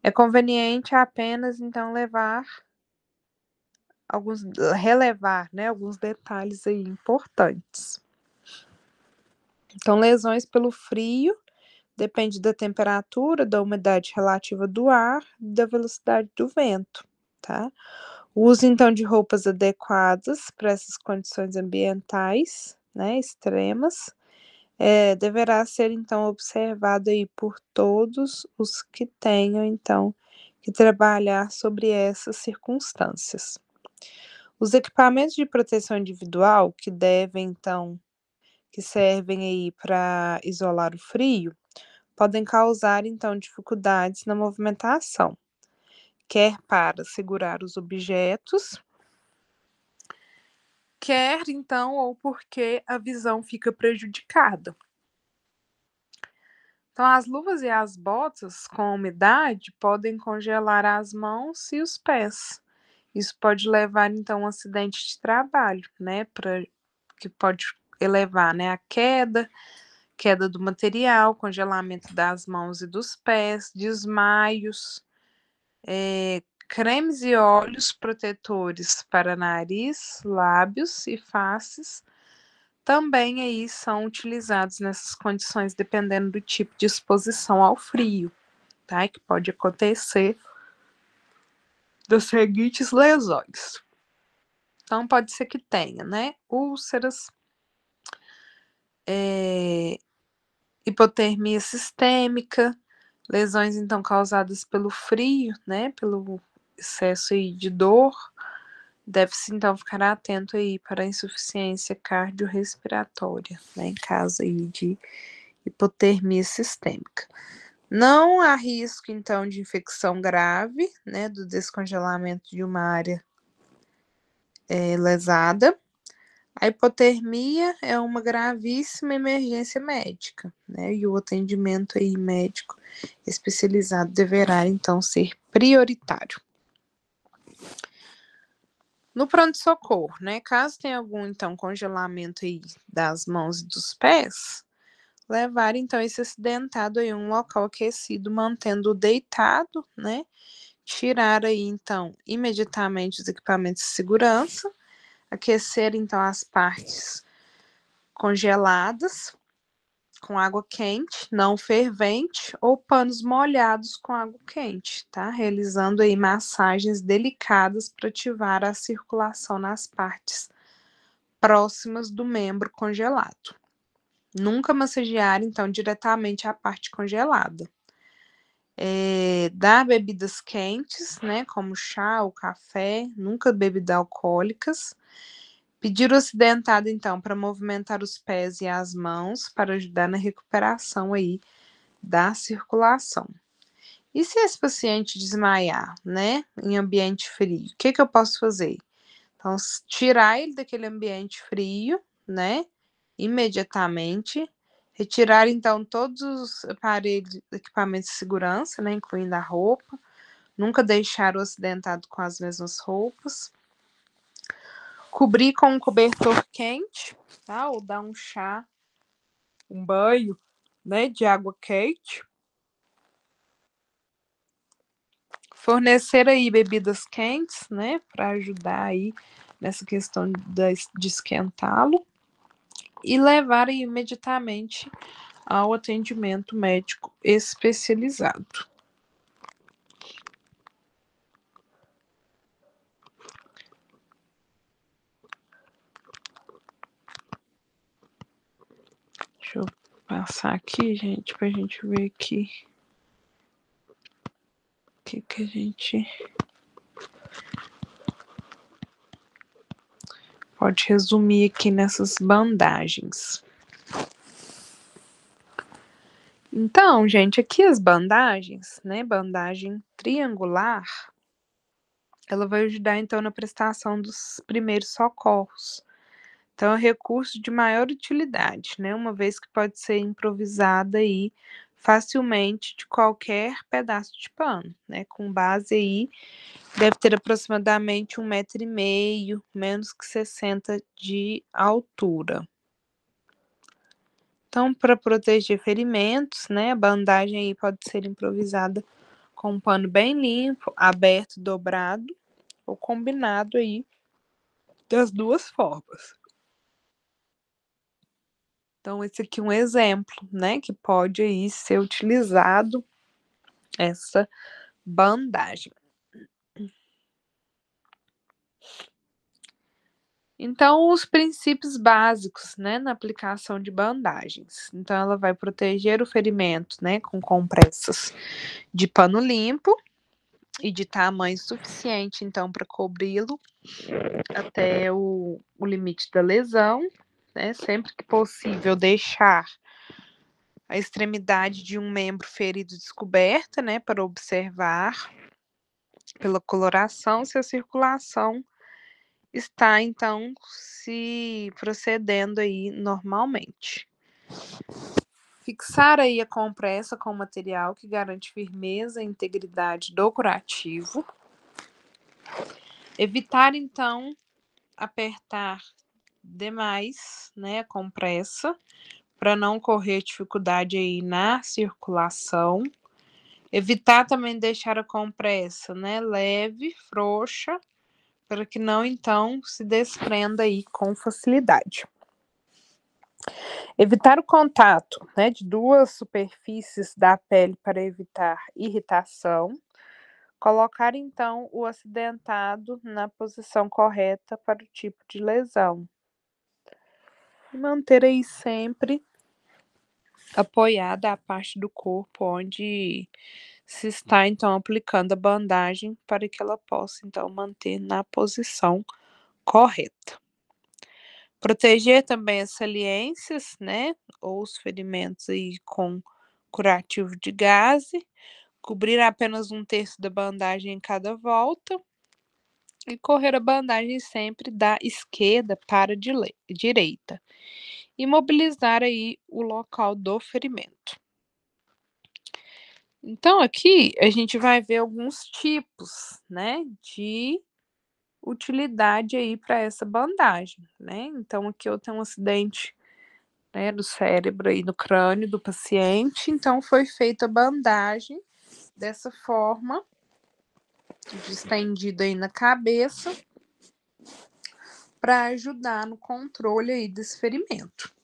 [SPEAKER 2] é conveniente apenas, então, relevar, né, alguns detalhes aí importantes. Então, lesões pelo frio depende da temperatura, da umidade relativa do ar, da velocidade do vento, tá? O uso, então, de roupas adequadas para essas condições ambientais, né, extremas, deverá ser, então, observado aí por todos os que tenham, então, que trabalhar sobre essas circunstâncias. Os equipamentos de proteção individual que servem aí para isolar o frio, podem causar então dificuldades na movimentação, quer para segurar os objetos, quer então ou porque a visão fica prejudicada. Então, as luvas e as botas com umidade podem congelar as mãos e os pés. Isso pode levar, então, a um acidente de trabalho, né? Que pode elevar, né, a queda do material, congelamento das mãos e dos pés, desmaios, cremes e óleos protetores para nariz, lábios e faces também aí são utilizados nessas condições, dependendo do tipo de exposição ao frio, tá? Que pode acontecer das seguintes lesões. Então, pode ser que tenha, né? Úlceras, hipotermia sistêmica, lesões, então, causadas pelo frio, né? Pelo excesso aí de dor. Deve-se, então, ficar atento aí para a insuficiência cardiorrespiratória, né? Em caso aí de hipotermia sistêmica. Não há risco, então, de infecção grave, né? Do descongelamento de uma área lesada. A hipotermia é uma gravíssima emergência médica, né? E o atendimento aí médico especializado deverá, então, ser prioritário. No pronto-socorro, né? Caso tenha algum, então, congelamento aí das mãos e dos pés, levar, então, esse acidentado aí a um local aquecido, mantendo-o deitado, né? Tirar aí, então, imediatamente os equipamentos de segurança, aquecer, então, as partes congeladas com água quente, não fervente, ou panos molhados com água quente, tá? Realizando aí massagens delicadas para ativar a circulação nas partes próximas do membro congelado. Nunca massagear, então, diretamente a parte congelada. Dar bebidas quentes, né, como chá ou café, nunca bebidas alcoólicas. Pedir o acidentado, então, para movimentar os pés e as mãos para ajudar na recuperação aí da circulação. E se esse paciente desmaiar, né, em ambiente frio, o que eu posso fazer? Então, tirar ele daquele ambiente frio, né, imediatamente, retirar, então, todos os aparelhos, equipamentos de segurança, né, incluindo a roupa, nunca deixar o acidentado com as mesmas roupas, cobrir com um cobertor quente, tá, ou dar um chá, um banho, né, de água quente, fornecer aí bebidas quentes, né, para ajudar aí nessa questão de esquentá-lo, e levar imediatamente ao atendimento médico especializado. Deixa eu passar aqui, gente, para a gente ver aqui o que a gente pode resumir aqui nessas bandagens. Então, gente, aqui as bandagens, né, bandagem triangular, ela vai ajudar, então, na prestação dos primeiros socorros. Então, é um recurso de maior utilidade, né, uma vez que pode ser improvisada aí facilmente de qualquer pedaço de pano, né, com base aí, deve ter aproximadamente 1,5 m, menos que 60 de altura. Então, para proteger ferimentos, né, a bandagem aí pode ser improvisada com um pano bem limpo, aberto, dobrado, ou combinado aí das duas formas. Então, esse aqui é um exemplo, né, que pode aí ser utilizado essa bandagem. Então, os princípios básicos, né, na aplicação de bandagens. Então, ela vai proteger o ferimento, né, com compressas de pano limpo, e de tamanho suficiente, então, para cobri-lo até o limite da lesão, né? Sempre que possível, deixar a extremidade de um membro ferido descoberta, né? Para observar pela coloração se a circulação está, então, se procedendo aí normalmente. Fixar aí a compressa com material que garante firmeza e integridade do curativo. Evitar, então, apertar demais, né, a compressa, para não ocorrer dificuldade aí na circulação. Evitar também deixar a compressa, né, leve, frouxa, para que não, então, se desprenda aí com facilidade. Evitar o contato, né, de duas superfícies da pele para evitar irritação. Colocar, então, o acidentado na posição correta para o tipo de lesão. E manter aí sempre apoiada a parte do corpo onde se está, então, aplicando a bandagem para que ela possa, então, manter na posição correta. Proteger também as saliências, né, ou os ferimentos aí com curativo de gaze, cobrir apenas 1/3 da bandagem em cada volta e correr a bandagem sempre da esquerda para a direita. Imobilizar aí o local do ferimento. Então aqui a gente vai ver alguns tipos, né, de utilidade aí para essa bandagem, né. Então aqui eu tenho um acidente, né, do cérebro aí no crânio do paciente, então foi feita a bandagem dessa forma, distendida aí na cabeça, para ajudar no controle aí desse ferimento.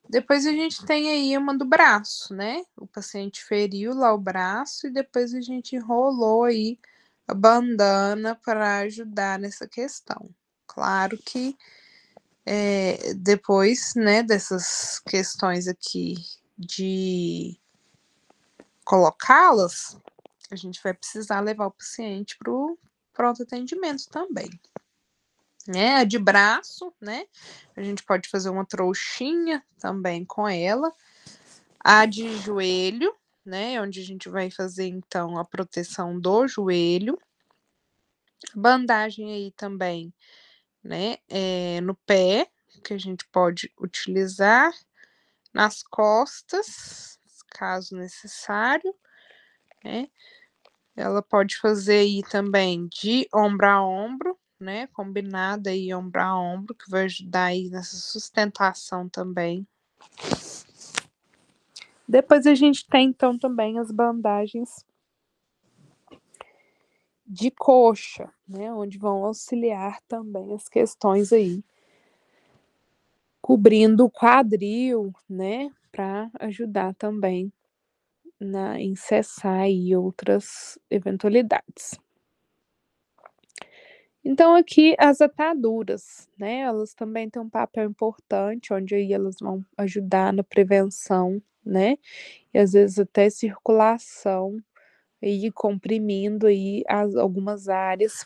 [SPEAKER 2] Depois a gente tem aí uma do braço, né? O paciente feriu lá o braço e depois a gente enrolou aí a bandana para ajudar nessa questão. Claro que depois, né, dessas questões aqui de colocá-las, a gente vai precisar levar o paciente para o pronto atendimento também. Né, a de braço, né, a gente pode fazer uma trouxinha também com ela. A de joelho, né, onde a gente vai fazer então a proteção do joelho. Bandagem aí também, né, no pé, que a gente pode utilizar, nas costas, caso necessário, né. Ela pode fazer aí também de ombro a ombro, né, combinada aí ombro a ombro, que vai ajudar aí nessa sustentação também. Depois a gente tem então também as bandagens de coxa, né, onde vão auxiliar também as questões aí, cobrindo o quadril, né, para ajudar também em cessar aí outras eventualidades. Então aqui as ataduras, né, elas também têm um papel importante, onde aí elas vão ajudar na prevenção, né, e às vezes até circulação, e comprimindo aí algumas áreas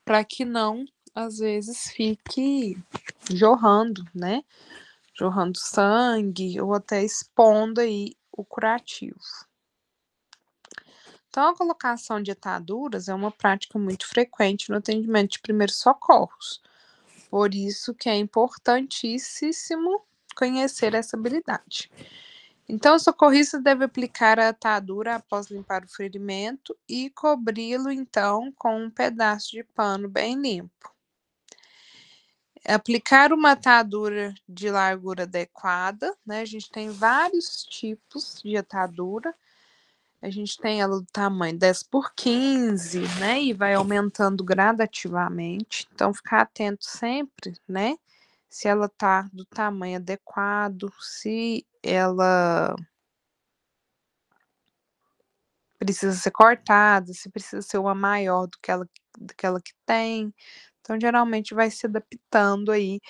[SPEAKER 2] para que não, às vezes, fique jorrando, né, jorrando sangue ou até expondo aí o curativo. Então, a colocação de ataduras é uma prática muito frequente no atendimento de primeiros socorros. Por isso que é importantíssimo conhecer essa habilidade. Então, o socorrista deve aplicar a atadura após limpar o ferimento e cobri-lo, então, com um pedaço de pano bem limpo. Aplicar uma atadura de largura adequada, né? A gente tem vários tipos de atadura. A gente tem ela do tamanho 10x15, né? E vai aumentando gradativamente. Então, ficar atento sempre, né? Se ela tá do tamanho adequado, se ela precisa ser cortada, se precisa ser uma maior do que aquela que tem. Então, geralmente vai se adaptando aí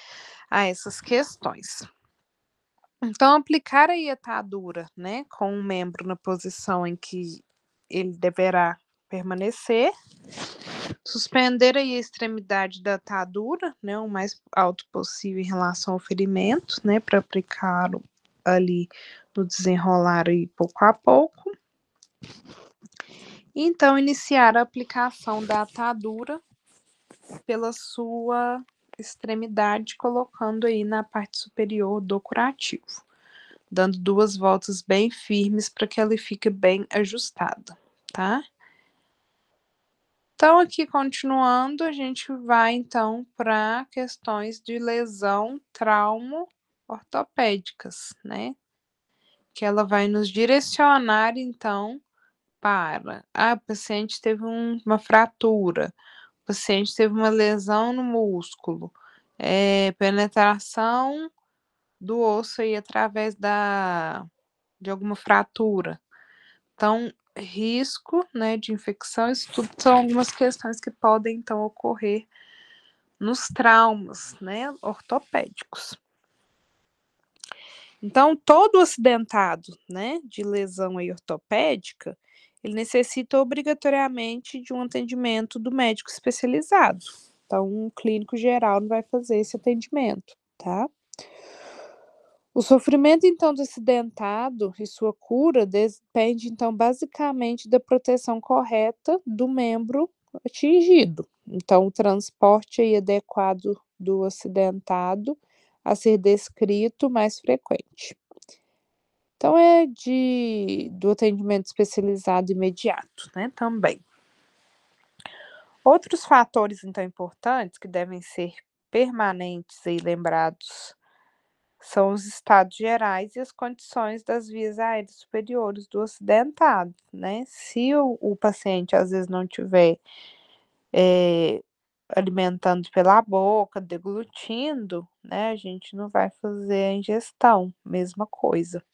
[SPEAKER 2] a essas questões. Então, aplicar aí a atadura, né, com o membro na posição em que ele deverá permanecer. Suspender aí a extremidade da atadura, né, o mais alto possível em relação ao ferimento, né, para aplicar ali no desenrolar aí pouco a pouco. Então, iniciar a aplicação da atadura pela sua extremidade, colocando aí na parte superior do curativo, dando 2 voltas bem firmes para que ela fique bem ajustada, tá? Então, aqui continuando, a gente vai então para questões de lesão, trauma ortopédicas, né? Que ela vai nos direcionar então para o paciente teve uma fratura, o paciente teve uma lesão no músculo, penetração do osso aí através de alguma fratura. Então, risco, né, de infecção, isso tudo são algumas questões que podem, então, ocorrer nos traumas, né, ortopédicos. Então, todo acidentado, né, de lesão aí ortopédica, ele necessita obrigatoriamente de um atendimento do médico especializado. Então, um clínico geral não vai fazer esse atendimento, tá? O sofrimento, então, do acidentado e sua cura depende, então, basicamente da proteção correta do membro atingido. Então, o transporte aí adequado do acidentado a ser descrito mais frequente. Então, do atendimento especializado imediato, né, também. Outros fatores, então, importantes que devem ser permanentes e lembrados são os estados gerais e as condições das vias aéreas superiores do acidentado, né? Se o paciente, às vezes, não tiver alimentando pela boca, deglutindo, né? A gente não vai fazer a ingestão, mesma coisa.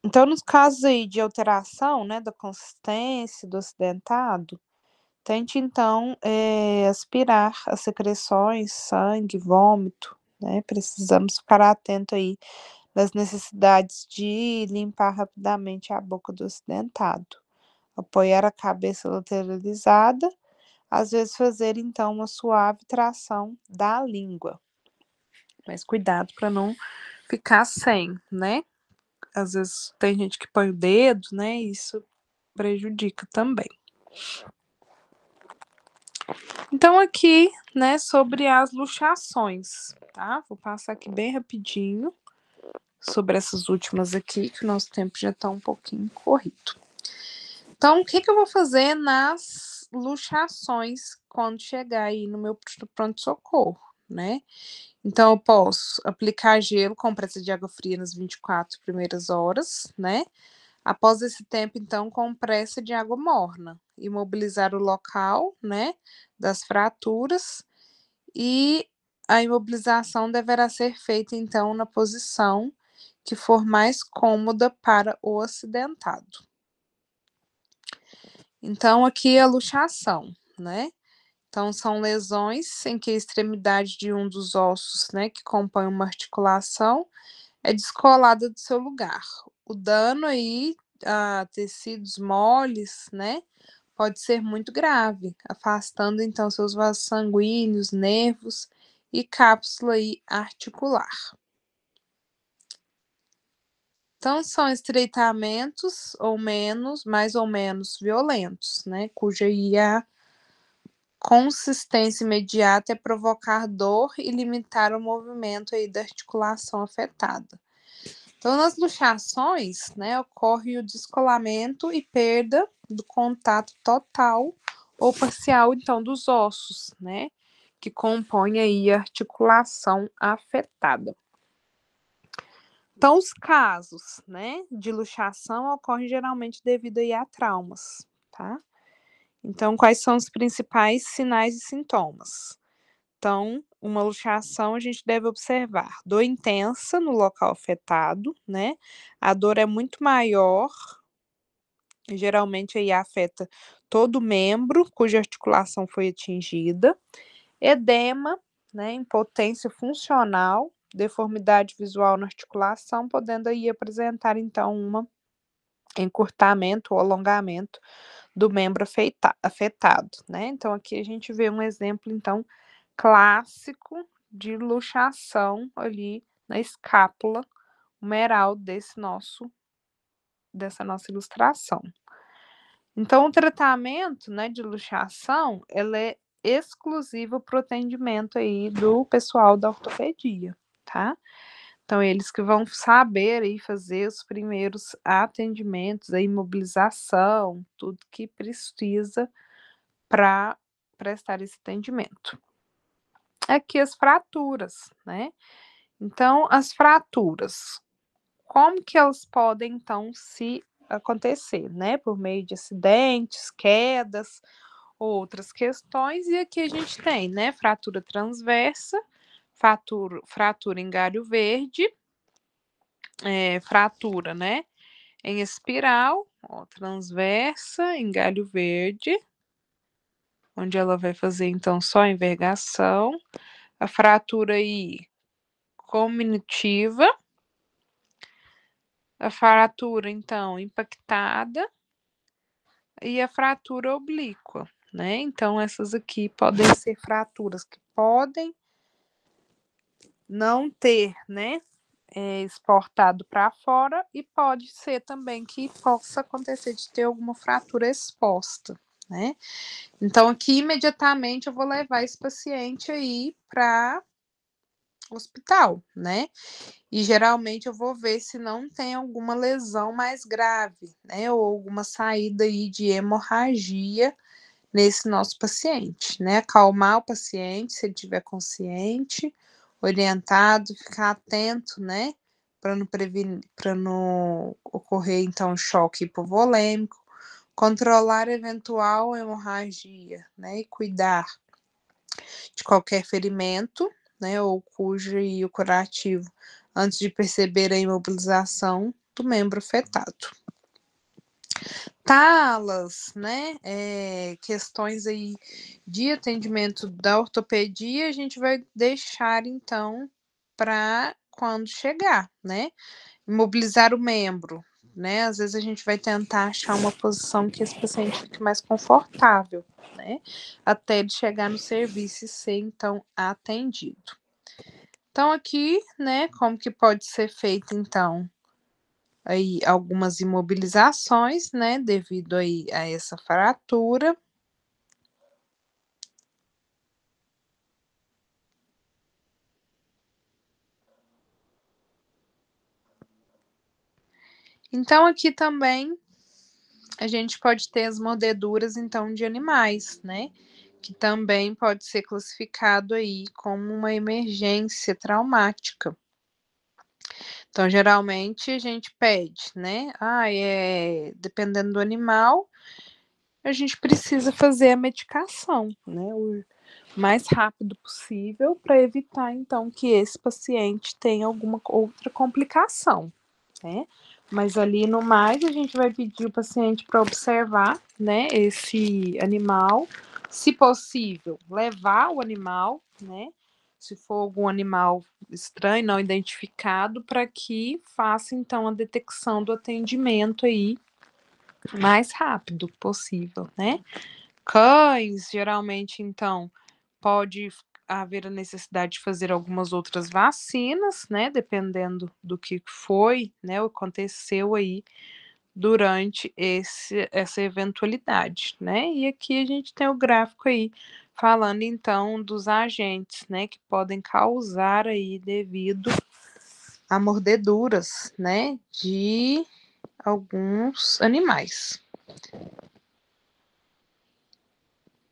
[SPEAKER 2] Então, nos casos aí de alteração, né, da consistência do acidentado, tente, então, aspirar as secreções, sangue, vômito, né? Precisamos ficar atento aí das necessidades de limpar rapidamente a boca do acidentado. Apoiar a cabeça lateralizada, às vezes fazer, então, uma suave tração da língua. Mas cuidado para não ficar sem, né? Às vezes tem gente que põe o dedo, né? E isso prejudica também. Então, aqui, né, sobre as luxações, tá? Vou passar aqui bem rapidinho sobre essas últimas aqui, que o nosso tempo já está um pouquinho corrido. Então, o que eu vou fazer nas luxações quando chegar aí no meu pronto-socorro, né? Então, eu posso aplicar gelo com pressa de água fria nas 24 primeiras horas, né? Após esse tempo, então, compressa de água morna, imobilizar o local, né, das fraturas, e a imobilização deverá ser feita, então, na posição que for mais cômoda para o acidentado. Então, aqui a luxação, né? Então, são lesões em que a extremidade de um dos ossos, né, que compõe uma articulação, é descolada do seu lugar. O dano aí a tecidos moles, né, pode ser muito grave, afastando então seus vasos sanguíneos, nervos e cápsula aí articular. Então, são estreitamentos mais ou menos violentos, né, cuja a consistência imediata é provocar dor e limitar o movimento aí da articulação afetada. Então, nas luxações, né, ocorre o descolamento e perda do contato total ou parcial, então, dos ossos, né, que compõem aí a articulação afetada. Então, os casos, né, de luxação ocorrem geralmente devido aí a traumas, tá? Então, quais são os principais sinais e sintomas? Então, uma luxação a gente deve observar dor intensa no local afetado, né? A dor é muito maior, geralmente aí afeta todo o membro cuja articulação foi atingida. Edema, né? Impotência funcional, deformidade visual na articulação, podendo aí apresentar, então, um encurtamento ou alongamento do membro afetado, né? Então, aqui a gente vê um exemplo, então, clássico de luxação ali na escápula humeral dessa nossa ilustração. Então, o tratamento, né, de luxação, ela é exclusivo para o atendimento aí do pessoal da ortopedia, tá? Então, eles que vão saber aí fazer os primeiros atendimentos, a imobilização, tudo que precisa para prestar esse atendimento. Aqui as fraturas, né? Então, as fraturas, como que elas podem, então, se acontecer, né? Por meio de acidentes, quedas, outras questões. E aqui a gente tem, né? Fratura transversa, fratura em galho verde, fratura, né? Em espiral, ó, transversa, em galho verde, onde ela vai fazer, então, só a envergação. A fratura aí cominutiva, a fratura, então, impactada e a fratura oblíqua, né? Então, essas aqui podem ser fraturas que podem não ter, né, exportado para fora e pode ser também que possa acontecer de ter alguma fratura exposta, né? Então, aqui imediatamente eu vou levar esse paciente aí para hospital, né? E geralmente eu vou ver se não tem alguma lesão mais grave, né? Ou alguma saída aí de hemorragia nesse nosso paciente, né? Acalmar o paciente se ele estiver consciente, orientado, ficar atento, né? Para não prevenir, para não ocorrer então choque hipovolêmico, controlar eventual hemorragia, né? E cuidar de qualquer ferimento, né? Ou cujo e o curativo antes de perceber a imobilização do membro afetado. Talas, né, questões aí de atendimento da ortopedia, a gente vai deixar, então, para quando chegar, né? Imobilizar o membro, né? Às vezes a gente vai tentar achar uma posição que esse paciente fique mais confortável, né? Até ele chegar no serviço e ser, então, atendido. Então, aqui, né, como que pode ser feito, então, aí algumas imobilizações, né, devido aí a essa fratura. Então, aqui também a gente pode ter as mordeduras, então, de animais, né, que também pode ser classificado aí como uma emergência traumática. Então, geralmente a gente pede, né, dependendo do animal, a gente precisa fazer a medicação, né, o mais rápido possível para evitar, então, que esse paciente tenha alguma outra complicação, né? Mas ali no mais, a gente vai pedir o paciente para observar, né, esse animal, se possível, levar o animal, né? Se for algum animal estranho, não identificado, para que faça, então, a detecção do atendimento aí mais rápido possível, né? Cães, geralmente, então, pode haver a necessidade de fazer algumas outras vacinas, né, dependendo do que foi, né, aconteceu aí durante essa eventualidade, né. E aqui a gente tem o gráfico aí falando então dos agentes, né, que podem causar aí devido a mordeduras, né, de alguns animais.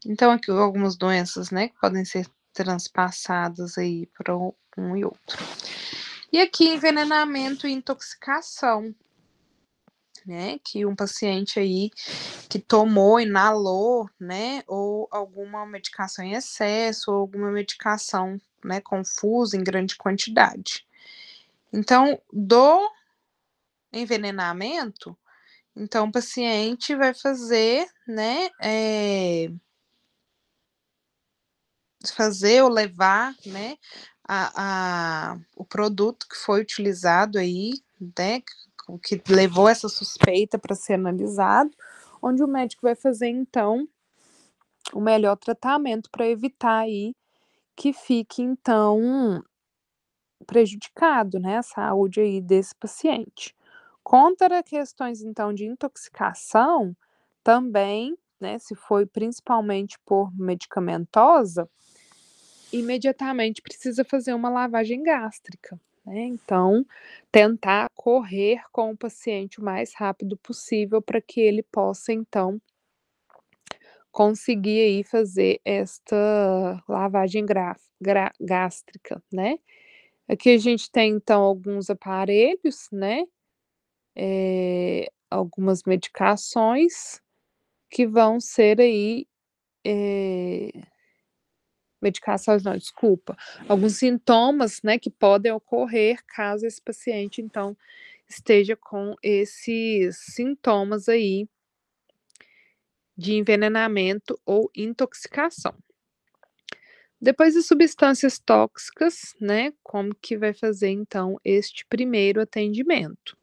[SPEAKER 2] Então aqui algumas doenças, né, que podem ser transpassadas aí para um e outro. E aqui envenenamento e intoxicação, né, que um paciente aí que tomou, inalou, né, ou alguma medicação em excesso, ou alguma medicação, né, confusa em grande quantidade. Então, do envenenamento, então o paciente vai fazer, né, fazer ou levar, né, o produto que foi utilizado aí, né, o que levou essa suspeita para ser analisado, onde o médico vai fazer, então, o melhor tratamento para evitar aí que fique, então, prejudicado, né, a saúde aí desse paciente. Contra questões, então, de intoxicação, também, né, se foi principalmente por medicamentosa, imediatamente precisa fazer uma lavagem gástrica, né, então, tentar correr com o paciente o mais rápido possível para que ele possa, então, conseguir aí fazer esta lavagem gástrica, né. Aqui a gente tem então alguns aparelhos, né, algumas medicações que vão ser aí, eh, medicações não, desculpa, alguns sintomas, né, que podem ocorrer caso esse paciente então esteja com esses sintomas aí de envenenamento ou intoxicação. Depois de substâncias tóxicas, né, como que vai fazer então este primeiro atendimento?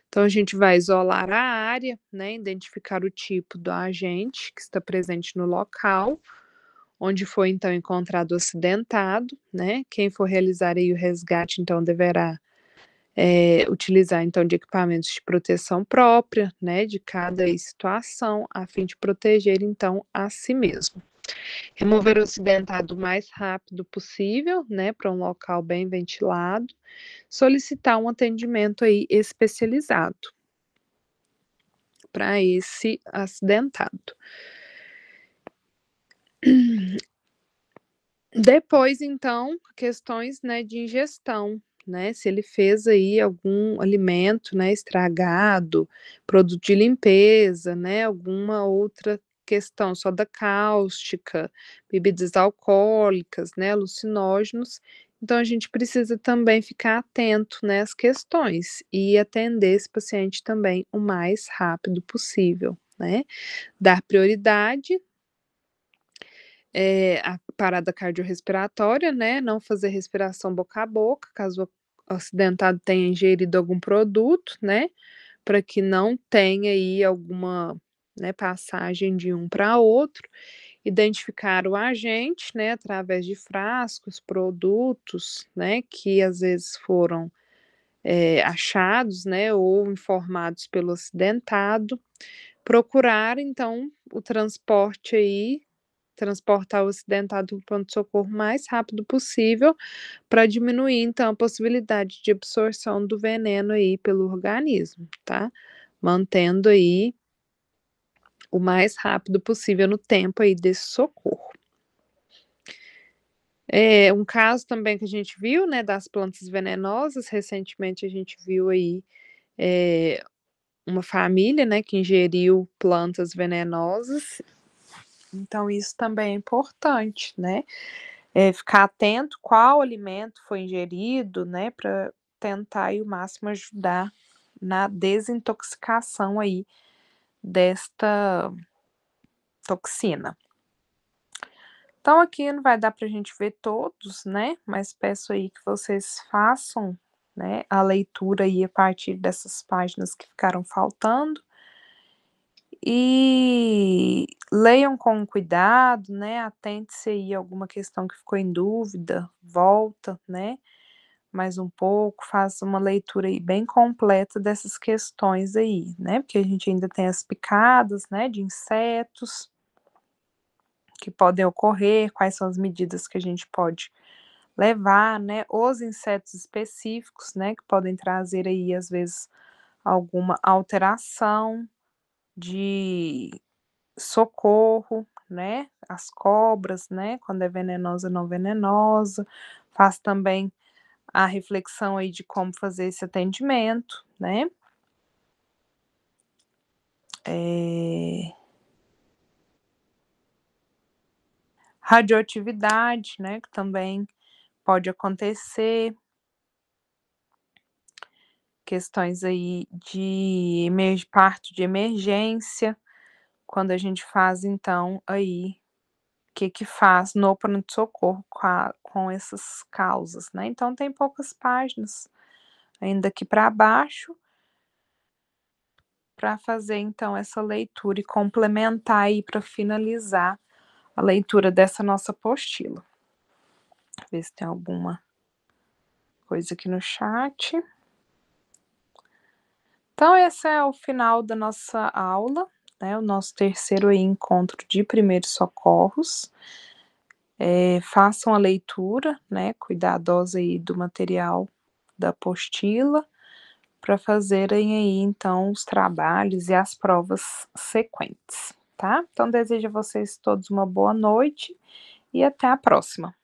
[SPEAKER 2] Então a gente vai isolar a área, né, identificar o tipo do agente que está presente no local, onde foi então encontrado o acidentado, né, quem for realizar aí o resgate então deverá, utilizar então de equipamentos de proteção própria, né, de cada situação, a fim de proteger então a si mesmo. Remover o acidentado o mais rápido possível, né, para um local bem ventilado, solicitar um atendimento aí especializado para esse acidentado. Depois, então, questões, né, de ingestão, né, se ele fez aí algum alimento, né, estragado, produto de limpeza, né, alguma outra questão, soda cáustica, bebidas alcoólicas, né, alucinógenos. Então a gente precisa também ficar atento, né, às questões e atender esse paciente também o mais rápido possível, né. Dar prioridade a parada cardiorrespiratória, né, não fazer respiração boca a boca, caso o acidentado tenha ingerido algum produto, né, para que não tenha aí alguma, né, passagem de um para outro. Identificar o agente, né, através de frascos, produtos, né, que às vezes foram, achados, né, ou informados pelo acidentado. Procurar então o transporte aí transportar o acidentado para o pronto-socorro o mais rápido possível, para diminuir então a possibilidade de absorção do veneno aí pelo organismo, tá. Mantendo aí o mais rápido possível no tempo aí desse socorro. Um caso também que a gente viu, né, das plantas venenosas, recentemente a gente viu aí, eh, uma família, né, que ingeriu plantas venenosas, então isso também é importante, né. Ficar atento qual alimento foi ingerido, né, para tentar aí o máximo ajudar na desintoxicação aí desta toxina. Então aqui não vai dar para a gente ver todos, né, mas peço aí que vocês façam, né, a leitura aí a partir dessas páginas que ficaram faltando, e leiam com cuidado, né, atente-se aí a alguma questão que ficou em dúvida, volta, né, mais um pouco, faça uma leitura aí bem completa dessas questões aí, né, porque a gente ainda tem as picadas, né, de insetos que podem ocorrer, quais são as medidas que a gente pode levar, né, os insetos específicos, né, que podem trazer aí às vezes alguma alteração de socorro, né, as cobras, né, quando é venenosa ou não venenosa, faz também a reflexão aí de como fazer esse atendimento, né. Eh, Radioatividade, né, que também pode acontecer, questões aí de parto de emergência, quando a gente faz então aí que faz no pronto-socorro com essas causas, né. Então tem poucas páginas ainda aqui para baixo, para fazer então essa leitura e complementar aí para finalizar a leitura dessa nossa apostila. Ver se tem alguma coisa aqui no chat. Então esse é o final da nossa aula, né, o nosso terceiro aí encontro de primeiros socorros. Façam a leitura, né, cuidadosa aí do material da apostila, para fazerem aí então os trabalhos e as provas sequentes, tá. Então desejo a vocês todos uma boa noite e até a próxima.